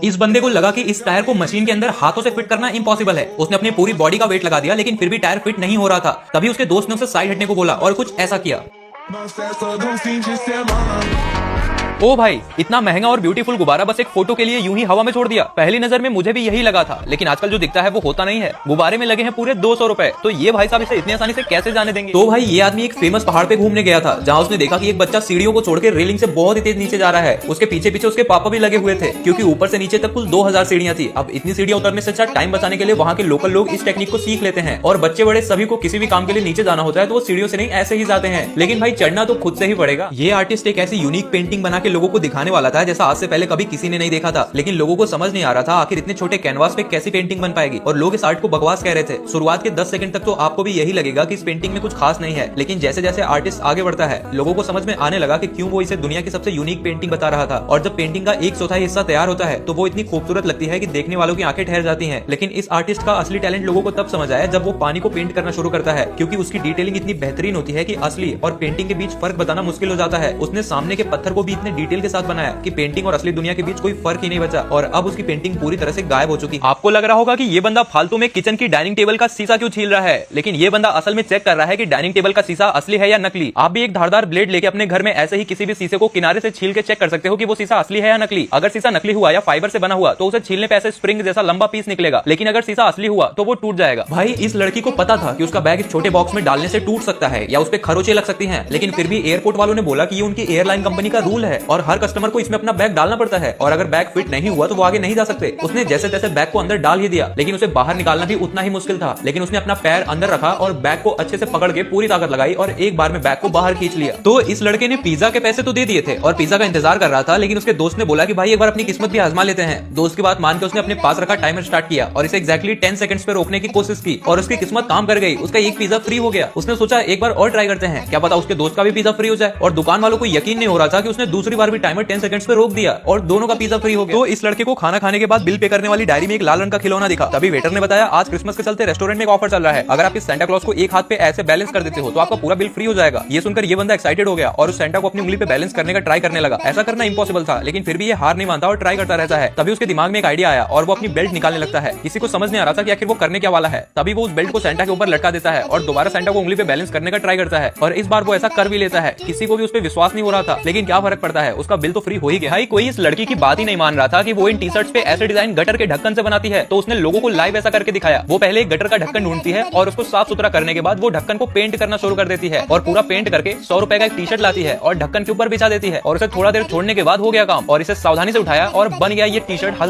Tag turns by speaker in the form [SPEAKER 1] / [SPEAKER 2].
[SPEAKER 1] इस बंदे को लगा कि इस टायर को मशीन के अंदर हाथों से फिट करना इम्पॉसिबल है। उसने अपनी पूरी बॉडी का वेट लगा दिया, लेकिन फिर भी टायर फिट नहीं हो रहा था। तभी उसके दोस्त ने उसे साइड हटने को बोला और कुछ ऐसा किया। ओ भाई, इतना महंगा और ब्यूटीफुल गुब्बारा बस एक फोटो के लिए यूं ही हवा में छोड़ दिया। पहली नजर में मुझे भी यही लगा था, लेकिन आजकल जो दिखता है वो होता नहीं है। गुब्बारे में लगे हैं पूरे 200 रुपए। तो ये भाई साहब इसे इतनी आसानी से कैसे जाने देंगे। तो भाई ये आदमी एक फेमस पहाड़ पे घूमने गया था, जहाँ उसने देखा कि एक बच्चा सीढ़ियों को छोड़कर रेलिंग से बहुत ही तेज नीचे जा रहा है। उसके पीछे पीछे उसके पापा भी लगे हुए थे, क्योंकि ऊपर से नीचे तक कुल 2000 सीढ़ियां थी। अब इतनी सीढ़ियां उतरने से अच्छा टाइम बचाने के लिए वहाँ के लोकल लोग इस टेक्निक को सीख लेते हैं, और बच्चे बड़े सभी को किसी भी काम के लिए नीचे जाना होता है तो वो सीढ़ियों से नहीं ऐसे ही जाते हैं। लेकिन भाई चढ़ना तो खुद से ही पड़ेगा। ये आर्टिस्ट एक ऐसी यूनिक पेंटिंग बना के लोगों को दिखाने वाला था जैसा आज से पहले कभी किसी ने नहीं देखा था। लेकिन लोगों को समझ नहीं आ रहा था आखिर इतने छोटे कैनवास पे कैसी पेंटिंग बन पाएगी, और लोग इस आर्ट को बकवास कह रहे थे। शुरुआत के 10 सेकंड तक तो आपको भी यही लगेगा कि इस पेंटिंग में कुछ खास नहीं है, लेकिन जैसे जैसे आर्टिस्ट आगे बढ़ता है लोगों को समझ में आने लगा कि क्यों वो इसे दुनिया की सबसे यूनिक पेंटिंग बता रहा था। और जब पेंटिंग का 1/4 हिस्सा तैयार होता है तो वो इतनी खूबसूरत लगती है कि देखने वालों की आंखें ठहर जाती हैं। लेकिन इस आर्टिस्ट का असली टैलेंट लोगों को तब समझ आया जब वो पानी को पेंट करना शुरू करता है, क्योंकि उसकी डिटेलिंग इतनी बेहतरीन होती है कि असली और पेंटिंग के बीच फर्क बताना मुश्किल हो जाता है। उसने सामने के पत्थर को भी इतने डिटेल के साथ बनाया कि पेंटिंग और असली दुनिया के बीच कोई फर्क ही नहीं बचा, और अब उसकी पेंटिंग पूरी तरह से गायब हो चुकी है। आपको लग रहा होगा कि ये बंदा फालतू में किचन की डाइनिंग टेबल का शीशा क्यों छील रहा है, लेकिन ये बंदा असल में चेक कर रहा है कि डाइनिंग टेबल का शीशा असली है या नकली। आप भी एक धारदार ब्लेड लेके अपने घर में ऐसे ही किसी भी शीशे को किनारे से छील के चेक कर सकते हो कि वो शीशा असली है या नकली। अगर शीशा नकली हुआ या फाइबर से बना हुआ तो उसे छीलने पे ऐसे स्प्रिंग जैसा लंबा पीस निकलेगा, लेकिन अगर शीशा असली हुआ तो वो टूट जाएगा। भाई इस लड़की को पता था कि उसका बैग इस छोटे बॉक्स में डालने से टूट सकता है या उस पे खरोंचे लग सकती हैं, लेकिन फिर भी एयरपोर्ट वालों ने बोला कि ये उनकी एयरलाइन कंपनी का रूल है और हर कस्टमर को इसमें अपना बैग डालना पड़ता है, और अगर बैग फिट नहीं हुआ तो वो आगे नहीं जा सकते। उसने जैसे तैसे बैग को अंदर डाल ही दिया, लेकिन उसे बाहर निकालना भी उतना ही मुश्किल था। लेकिन उसने अपना पैर अंदर रखा और बैग को अच्छे से पकड़ के पूरी ताकत लगाई और एक बार में बैग को बाहर खींच लिया। तो इस लड़के ने पिज्जा के पैसे तो दे दिए थे और पिज्जा का इंतजार कर रहा था, लेकिन उसके दोस्त ने बोला कि भाई एक बार अपनी किस्मत भी आजमा लेते हैं। दोस्त की बात मान के उसने अपने पास रखा टाइमर स्टार्ट किया और इसे एक्जैक्टली 10 सेकंड्स पे रोकने की कोशिश की, और उसकी किस्मत काम कर गई। उसका एक पिज्जा फ्री हो गया। उसने सोचा एक बार और ट्राई करते हैं, क्या पता उसके दोस्त का भी पिज्जा फ्री हो जाए। और दुकान वालों को यकीन नहीं हो रहा था कि उसने दूसरी बार भी टाइमर 10 सेकंड्स पे रोक दिया और दोनों का पिज्जा फ्री हो गया। तो इस लड़के को खाना खाने के बाद बिल पे करने वाली डायरी में एक लाल रंग का खिलौना दिखा। तभी वेटर ने बताया आज क्रिसमस के चलते रेस्टोरेंट में एक ऑफर चल रहा है, अगर आप इस सेंटा क्लॉज को एक हाथ पे ऐसे बैलेंस कर देते हो तो आपका पूरा बिल फ्री हो जाएगा। ये सुनकर ये बंदा एक्साइटेड हो गया और उस सेंटा को अपनी उंगली पे बैलेंस करने का ट्राई करने लगा। ऐसा करना इम्पॉसिबल था, लेकिन फिर भी ये हार नहीं मानता और ट्राई करता रहता है। तभी उसके दिमाग में एक आइडिया आया और वो अपनी बेल्ट निकालने लगता है। किसी को समझ नहीं आ रहा था कि आखिर वो करने क्या वाला है। तभी वो उस बेल्ट को सेंटा के ऊपर लटका देता है और दोबारा सेंटा को उंगली पे बैलेंस करने का ट्राई करता है, और इस बार वो ऐसा कर भी लेता है। किसी को भी उस पर विश्वास नहीं हो रहा था, लेकिन क्या फर्क पड़ता है, उसका बिल तो फ्री हो ही गया। भाई कोई इस लड़की की बात ही नहीं मान रहा था कि वो इन टी शर्ट्स पे ऐसे डिजाइन गटर के ढक्कन से बनाती है, तो उसने लोगों को लाइव ऐसा करके दिखाया। वो पहले एक गटर का ढक्कन ढूंढती है और उसको साफ सुथरा करने के बाद वो ढक्कन को पेंट करना शुरू कर देती है, और पूरा पेंट करके 100 रुपए का एक टी शर्ट लाती है और ढक्कन के ऊपर बिछा देती है, और उसे थोड़ा देर छोड़ने के बाद हो गया काम, और इसे सावधानी से उठाया और बन गया ये टी शर्ट।